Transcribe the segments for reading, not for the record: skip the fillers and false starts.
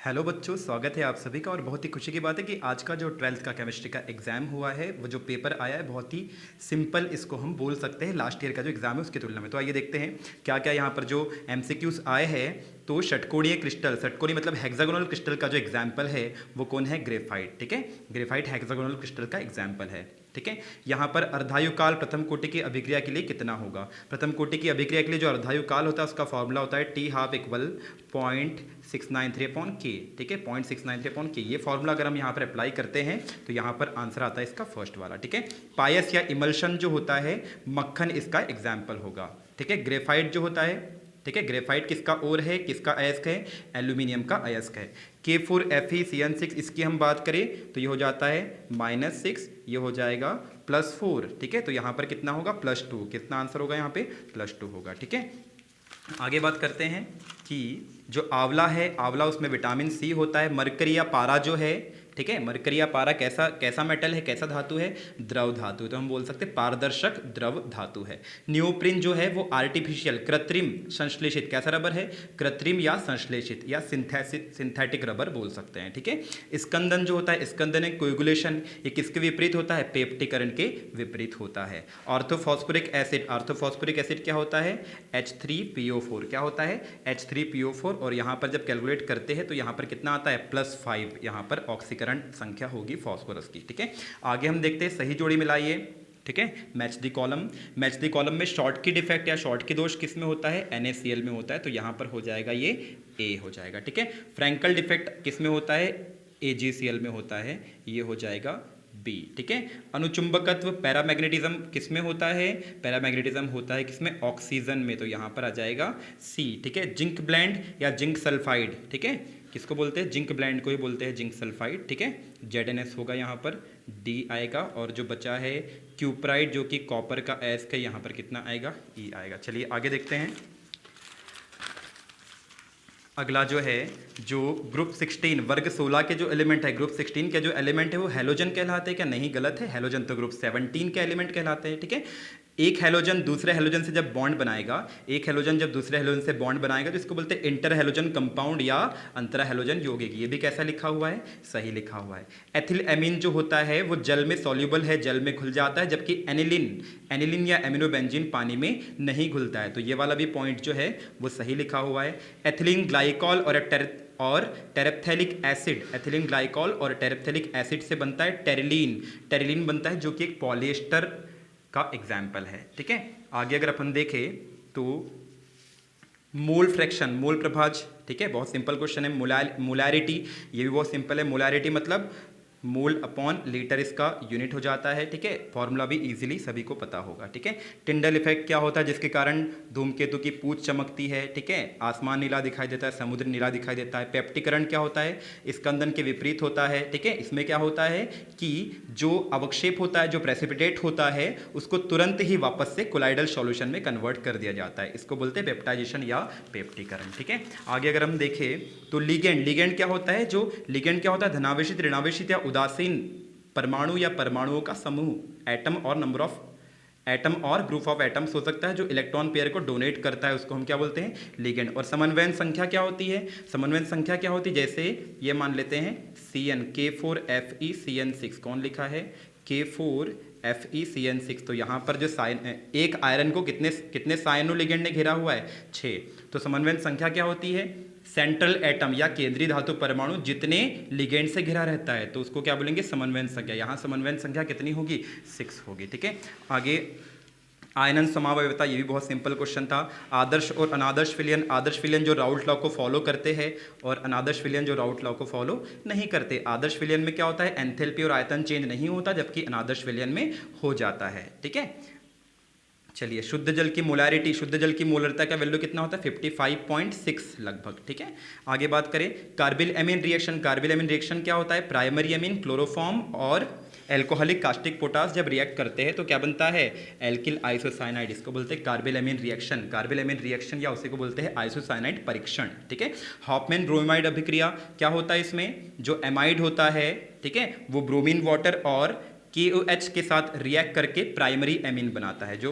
Hello बच्चों, स्वागत है आप सभी का। और बहुत ही खुशी की बात है कि आज का जो 12th का केमिस्ट्री का एग्ज़ाम हुआ है, वो जो पेपर आया है बहुत ही सिंपल, इसको हम बोल सकते हैं लास्ट ईयर का जो एग्ज़ाम है उसकी तुलना में। तो आइए देखते हैं क्या क्या यहाँ पर जो एमसीक्यूज आए हैं। तो षटकोणीय क्रिस्टल, षटकोणीय मतलब हेक्सागोनल क्रिस्टल का जो एग्जाम्पल है वो कौन है? ग्रेफाइट। ठीक है, ग्रेफाइट हेक्सागोनल क्रिस्टल का एग्जाम्पल है। ठीक है, यहाँ पर अर्धायुकाल प्रथम कोटि की अभिक्रिया के लिए कितना होगा? प्रथम कोटि की अभिक्रिया के लिए जो अर्धायुकाल होता है उसका फॉर्मूला होता है T12 इक्वल 0.693/K। ठीक है, 0.693/K। ये फॉर्मूला अगर हम यहाँ पर अप्लाई करते हैं तो यहाँ पर आंसर आता है इसका फर्स्ट वाला। ठीक है, पायस या इमल्शन जो होता है, मक्खन इसका एग्जाम्पल होगा। ठीक है, ग्रेफाइट जो होता है, ठीक है, ग्रेफाइट किसका ओर है, किसका अयस्क है? एल्यूमिनियम का अयस्क है। K4FeCN6 इसकी हम बात करें तो ये हो जाता है -6, ये हो जाएगा +4। ठीक है, तो यहाँ पर कितना होगा? +2। कितना आंसर होगा यहाँ पे? +2 होगा। ठीक है, आगे बात करते हैं कि जो आंवला है, आंवला उसमें विटामिन सी होता है। मरकरी या पारा जो है, ठीक है, मरकरी या पारा कैसा मेटल है, कैसा धातु है? द्रव धातु। तो हम बोल सकते हैं पारदर्शक द्रव धातु है। नियोप्रिन जो है वो आर्टिफिशियल, कृत्रिम संश्लेषित कैसा रबर है? कृत्रिम या संश्लेषित या सिंथेटिक रबर बोल सकते हैं। ठीक है, स्कंदन जो होता है, स्कंदन एक कोएगुलेशन, ये किसके विपरीत होता है? पेप्टिकरण के विपरीत होता है। ऑर्थोफॉस्फोरिक एसिड, ऑर्थोफॉस्फोरिक एसिड क्या होता है? H3PO4। क्या होता है? H3PO4। और यहाँ पर जब कैलकुलेट करते हैं तो यहाँ पर कितना आता है? +5। यहाँ पर ऑक्सीकरण संख्या होगी फॉस्फोरस की। ठीक है, आगे हम देखते हैं सही जोड़ी मिलाइए। ठीक है, match the column. Match the column में शॉर्ट की डिफेक्ट या शॉर्ट की दोष किस में होता है? NaCl में होता है, तो यहाँ पर हो जाएगा ये A हो जाएगा। ठीक है, फ्रैंकल डिफेक्ट किस में होता है? AgCl में होता है, ये हो जाएगा B। ठीक है, अनुचुंबकत्व पैरामैग्नेटिज्म किस में होता है? पैरामैग्नेटिज्म होता है किसमें? ऑक्सीजन में, तो यहाँ पर आ जाएगा C। ठीक है, जिंक ब्लेंड या जिंक सल्फाइड, ठीक है, किसको बोलते हैं? जिंक ब्लेंड को ही बोलते हैं जिंक सल्फाइड। ठीक है, ZNS होगा यहाँ पर, D आएगा। और जो बचा है क्यूप्राइड जो कि कॉपर का अयस्क है, यहाँ पर कितना आएगा? E आएगा। चलिए आगे देखते हैं। अगला जो है, जो ग्रुप 16 वर्ग 16 के जो एलिमेंट है, ग्रुप 16 के जो एलिमेंट है वो हेलोजन कहलाते हैं क्या? नहीं, गलत है। हेलोजन तो ग्रुप 17 के एलिमेंट कहलाते हैं। ठीक है, एक हेलोजन दूसरे हेलोजन से जब बॉन्ड बनाएगा, एक हेलोजन जब दूसरे हेलोजन से बॉन्ड बनाएगा तो इसको बोलते हैं इंटर हेलोजन कंपाउंड या अंतर हेलोजन यौगिक। ये भी कैसा लिखा हुआ है? सही लिखा हुआ है। एथिल एमीन जो होता है वो जल में सॉल्युबल है, जल में घुल जाता है, जबकि एनिलिन या एमिनोबेंजीन पानी में नहीं घुलता है। तो ये वाला भी पॉइंट जो है वो सही लिखा हुआ है। एथिलीन ग्लाइकॉल और टेरेप्थेलिक एसिड, एथिलीन ग्लाइकॉल और टेरेप्थेलिक एसिड से बनता है टेरिलीन। टेरिलीन बनता है जो कि एक पॉलिएस्टर का एग्जाम्पल है। ठीक है, आगे अगर अपन देखें तो मोल फ्रैक्शन, मोल प्रभाज, ठीक है, बहुत सिंपल क्वेश्चन है। मोलैरिटी, ये भी बहुत सिंपल है। मोलैरिटी मतलब मोल अपॉन लीटर इसका यूनिट हो जाता है। ठीक है, फॉर्मूला भी इजीली सभी को पता होगा। ठीक है, टिंडल इफेक्ट क्या होता है? जिसके कारण धूमकेतु की पूंछ चमकती है। ठीक है, आसमान नीला दिखाई देता है, समुद्र नीला दिखाई देता है। पेप्टिकरण क्या होता है? स्कंदन के विपरीत होता है। ठीक है, इसमें क्या होता है कि जो अवक्षेप होता है, जो प्रेसिपिटेट होता है, उसको तुरंत ही वापस से कोलाइडल सॉल्यूशन में कन्वर्ट कर दिया जाता है। इसको बोलते हैं पेप्टाइजेशन या पेप्टिकरण। ठीक है, आगे अगर हम देखें तो लिगेंड क्या होता है? जो लिगेंड क्या होता है? धनावेशित, ऋणावेशित या उदासीन परमाणु या परमाणुओं का समूह, एटम और नंबर ऑफ एटम और ग्रुप ऑफ एटम्स हो सकता है, जो इलेक्ट्रॉन पेयर को डोनेट करता है, उसको हम क्या बोलते हैं? लिगेंड। और समन्वयन संख्या क्या होती है? समन्वयन संख्या क्या होती है? जैसे ये मान लेते हैं CN, K4FeCN6, कौन लिखा है? K4FeCN6। तो यहाँ पर जो एक आयरन को कितने सायनो लिगेंड ने घेरा हुआ है? 6। तो समन्वयन संख्या क्या होती है? सेंट्रल एटम या केंद्रीय धातु परमाणु जितने लिगेंड से घिरा रहता है तो उसको क्या बोलेंगे? समन्वयन संख्या। यहाँ समन्वयन संख्या कितनी होगी? 6 होगी। ठीक है, आगे आयनन समावयवता, ये भी बहुत सिंपल क्वेश्चन था। आदर्श और अनादर्श विलयन, आदर्श विलयन जो राउल्ट लॉ को फॉलो करते हैं और अनादर्श विलयन जो राउल्ट लॉ को फॉलो नहीं करते। आदर्श विलयन में क्या होता है? एंथैल्पी और आयतन चेंज नहीं होता, जबकि अनादर्श विलयन में हो जाता है। ठीक है, चलिए शुद्ध जल की मोलैरिटी, शुद्ध जल की मोलरता का वैल्यू कितना होता है? 55.6 लगभग। ठीक है, आगे बात करें carbyl amine reaction. Carbyl amine reaction क्या होता है? प्राइमरी एमीन, क्लोरोफॉर्म और एल्कोहलिक कास्टिक पोटास जब रिएक्ट करते हैं तो क्या बनता है? Alkyl isocyanide. इसको बोलते हैं carbyl amine reaction. Carbyl amine reaction या उसी को बोलते हैं आइसोसाइनाइड परीक्षण। ठीक है, हॉफमैन ब्रोमाइड अभिक्रिया क्या होता है? इसमें जो एमाइड होता है, ठीक है, वो ब्रोमीन वाटर और KOH के साथ रिएक्ट करके प्राइमरी एमीन बनाता है। जो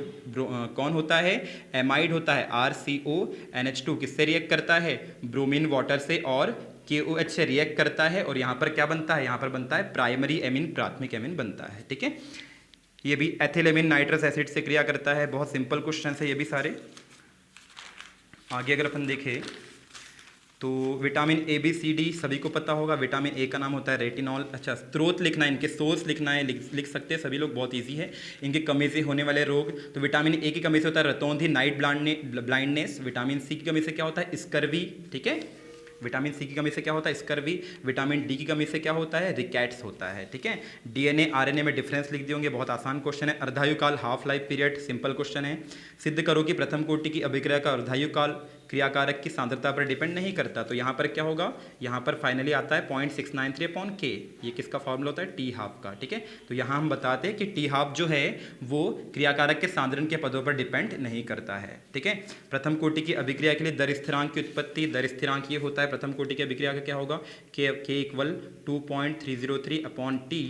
कौन होता है? एमाइड होता है, RCONH2 किससे रिएक्ट करता है? ब्रोमीन वाटर से और KOH से रिएक्ट करता है और यहाँ पर क्या बनता है, यहाँ पर बनता है प्राइमरी एमीन, प्राथमिक एमीन बनता है। ठीक है, ये भी एथिलेमिन नाइट्रस एसिड से क्रिया करता है। बहुत सिंपल क्वेश्चन है ये भी सारे। आगे अगर अपन देखें तो विटामिन ABCD सभी को पता होगा। विटामिन A का नाम होता है रेटिनॉल। अच्छा, स्रोत लिखना है, इनके सोर्स लिखना है, लिख सकते हैं सभी लोग, बहुत इजी है। इनकी कमी से होने वाले रोग, तो विटामिन A की कमी से होता है रतौंधी, नाइट ब्लाइंडनेस। विटामिन C की कमी से क्या होता है, स्कर्वी। ठीक है, विटामिन C की कमी से क्या होता है, स्कर्वी। विटामिन D की कमी से क्या होता है, रिकेट्स होता है। ठीक है, DNA RNA में डिफरेंस लिख दिए होंगे, बहुत आसान क्वेश्चन है। अर्धायुकाल, half life period, simple question है। सिद्ध करो कि प्रथम कोटि की अभिक्रिया का अर्धायुकाल क्रियाकारक की सांद्रता पर डिपेंड नहीं करता। तो यहाँ पर क्या होगा, यहाँ पर फाइनली आता है 0.693/K। ये किसका फॉर्मूला होता है, T हाफ का। ठीक है, तो यहाँ हम बताते हैं कि T हाफ जो है वो क्रियाकारक के सांद्रण के पदों पर डिपेंड नहीं करता है। ठीक है, प्रथम कोटि की अभिक्रिया के लिए दर स्थिरांक की उत्पत्ति, दर स्थिरांक ये होता है प्रथम कोटि की अभिक्रिया का क्या होगा, K = 2.303/T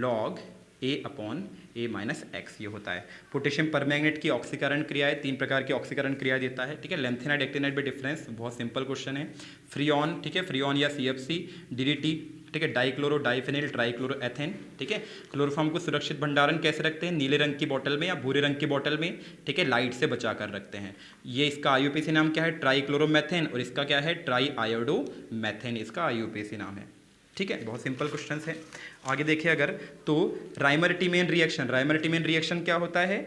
log A/A-X ये होता है। पोटेशियम परमैंगनेट की ऑक्सीकरण क्रियाएं, 3 प्रकार की ऑक्सीकरण क्रिया देता है। ठीक है, लेंथेनाइट एक्टिनाइट में डिफरेंस, बहुत सिंपल क्वेश्चन है। फ्रीऑन, ठीक है, फ्रीऑन या CFC, DDT, ठीक है, डाइक्लोरो डाइफेनिल ट्राइक्लोरो एथेन। ठीक है, क्लोरोफॉर्म को सुरक्षित भंडारण कैसे रखते हैं, नीले रंग की बोतल में या भूरे रंग की बोतल में। ठीक है, लाइट से बचा कर रखते हैं। ये इसका IUPAC नाम क्या है, ट्राइक्लोरोमेथेन, और इसका क्या है, ट्राई आयोडोमेथेन, इसका IUPAC नाम है। ठीक है, बहुत सिंपल क्वेश्चन है। आगे देखिए अगर, तो राइमर-टिमेन रिएक्शन, राइमर-टिमेन रिएक्शन क्या होता है,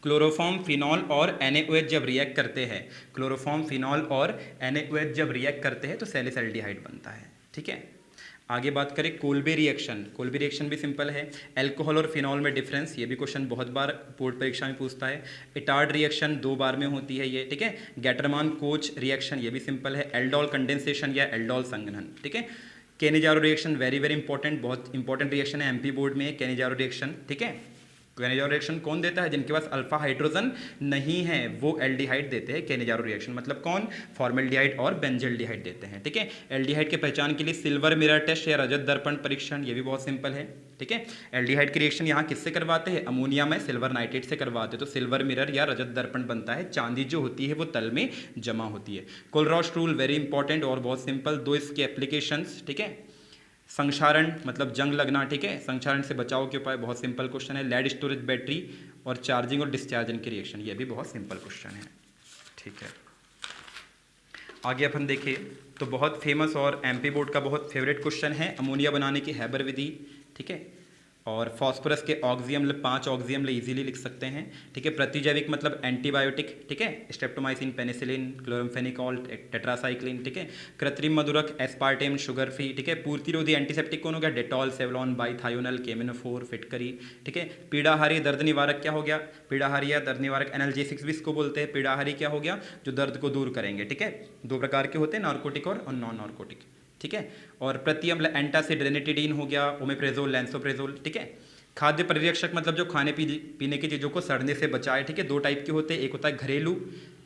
क्लोरोफॉर्म, फिनॉल और NaOH जब रिएक्ट करते हैं, क्लोरोफॉर्म, फिनॉल और NaOH जब रिएक्ट करते हैं तो सैलिसल्डिहाइड बनता है। ठीक है, आगे बात करें कोल्बे रिएक्शन, कोल्बे रिएक्शन भी सिंपल है। अल्कोहल और फिनॉल में डिफरेंस, ये भी क्वेश्चन बहुत बार बोर्ड परीक्षा में पूछता है। इटार्ड रिएक्शन 2 बार में होती है ये। ठीक है, गैटरमान कोच रिएक्शन, ये भी सिंपल है। एल्डोल कंडेंसेशन या एल्डोल संघनन। ठीक है, केनेजारो रिएक्शन वेरी इंपॉर्टेंट, बहुत इंपॉर्टेंट रिएक्शन है, MP बोर्ड में केनेजारो रिएक्शन। ठीक है, केनेजारो रिएक्शन कौन देता है, जिनके पास अल्फा हाइड्रोजन नहीं है वो एल्डिहाइड देते हैं केनेजारो रिएक्शन। मतलब कौन, फॉर्मेल्डिहाइड और बेंजल्डिहाइड देते हैं। ठीक है, एल्डिहाइड के पहचान के लिए सिल्वर मिरर टेस्ट या रजत दर्पण परीक्षण, ये भी बहुत सिंपल है। ठीक है, एल्डिहाइड की रिएक्शन यहाँ किससे करवाते हैं, अमोनिया में सिल्वर नाइट्रेट से करवाते हैं, तो सिल्वर मिरर या रजत दर्पण बनता है। चांदी जो होती है वो तल में जमा होती है। कोलरॉस रूल वेरी इंपॉर्टेंट और बहुत सिंपल, 2 इसके एप्लीकेशंस। ठीक है, संक्षारण मतलब जंग लगना। ठीक है, संक्षारण से बचाव के उपाय, बहुत सिंपल क्वेश्चन है। लेड स्टोरेज बैटरी और चार्जिंग और डिस्चार्जिंग की रिएक्शन, ये भी बहुत सिंपल क्वेश्चन है। ठीक है, आगे अपन देखें तो बहुत फेमस और MP बोर्ड का बहुत फेवरेट क्वेश्चन है, अमोनिया बनाने की हैबर विधि। ठीक है, और फॉस्फोरस के ऑक्सीअम्ल 5 ऑक्सीअम्ल इजीली लिख सकते हैं। ठीक है, प्रतिजैविक मतलब एंटीबायोटिक। ठीक है, स्ट्रेप्टोमाइसिन, पेनिसिलिन, क्लोरामफेनिकॉल, टेट्रासाइक्लिन। ठीक है, कृत्रिम मधुरक, एस्पार्टेम, शुगर फ्री। ठीक है, पूर्तिरोधी एंटीसेप्टिक कौन हो गया, डेटॉल, सेवलॉन, बाइथायोनल, केमिनोफोर, फिटकरी। ठीक है, पीड़ाहारी दर्द निवारक क्या हो गया, पीड़ाहारी या दर्द निवारक एनाल्जेसिक्स भी इसको बोलते हैं। पीड़ाहारी क्या हो गया, जो दर्द को दूर करेंगे। ठीक है, 2 प्रकार के होते हैं, नार्कोटिक और नॉन नार्कोटिक। ठीक है, और प्रतिअम्ल एंटासिड रेनिटिडीन हो गया, ओमेप्रेजोल, लैंसोप्रेजोल। ठीक है, खाद्य परिरक्षक मतलब जो खाने पीने की चीज़ों को सड़ने से बचाए। ठीक है, 2 टाइप के होते हैं, एक होता है घरेलू।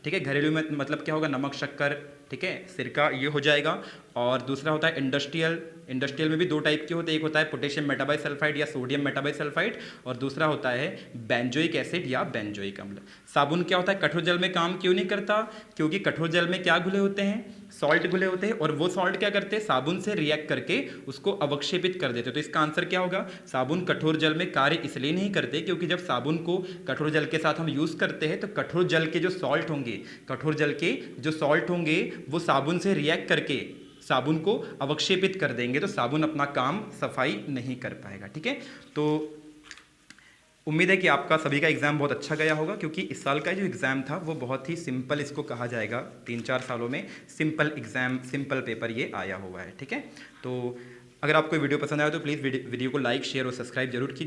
ठीक है, घरेलू में मतलब क्या होगा, नमक, शक्कर, ठीक है, सिरका, ये हो जाएगा। और दूसरा होता है इंडस्ट्रियल, इंडस्ट्रियल में भी 2 टाइप के होते हैं, एक होता है पोटेशियम मेटाबाइसल्फाइड या सोडियम मेटाबाइसल्फाइड, और दूसरा होता है बेंजोइक एसिड या बेंजोइक अम्ल। साबुन क्या होता है, कठोर जल में काम क्यों नहीं करता, क्योंकि कठोर जल में क्या घुले होते हैं, सॉल्ट घुले होते हैं, और वो सॉल्ट क्या करते हैं, साबुन से रिएक्ट करके उसको अवक्षेपित कर देते हैं। तो इसका आंसर क्या होगा, साबुन कठोर जल में कार्य इसलिए नहीं करते क्योंकि जब साबुन को कठोर जल के साथ हम यूज़ करते हैं तो कठोर जल के जो सॉल्ट होंगे, कठोर जल के जो सॉल्ट होंगे वो साबुन से रिएक्ट करके साबुन को अवक्षेपित कर देंगे, तो साबुन अपना काम सफाई नहीं कर पाएगा। ठीक है, तो उम्मीद है कि आपका सभी का एग्ज़ाम बहुत अच्छा गया होगा, क्योंकि इस साल का जो एग्ज़ाम था वो बहुत ही सिंपल इसको कहा जाएगा। 3-4 सालों में सिंपल एग्ज़ाम, सिंपल पेपर ये आया हुआ है। ठीक है, तो अगर आपको वीडियो पसंद आया तो प्लीज़ वीडियो को लाइक, शेयर और सब्सक्राइब जरूर कीजिए।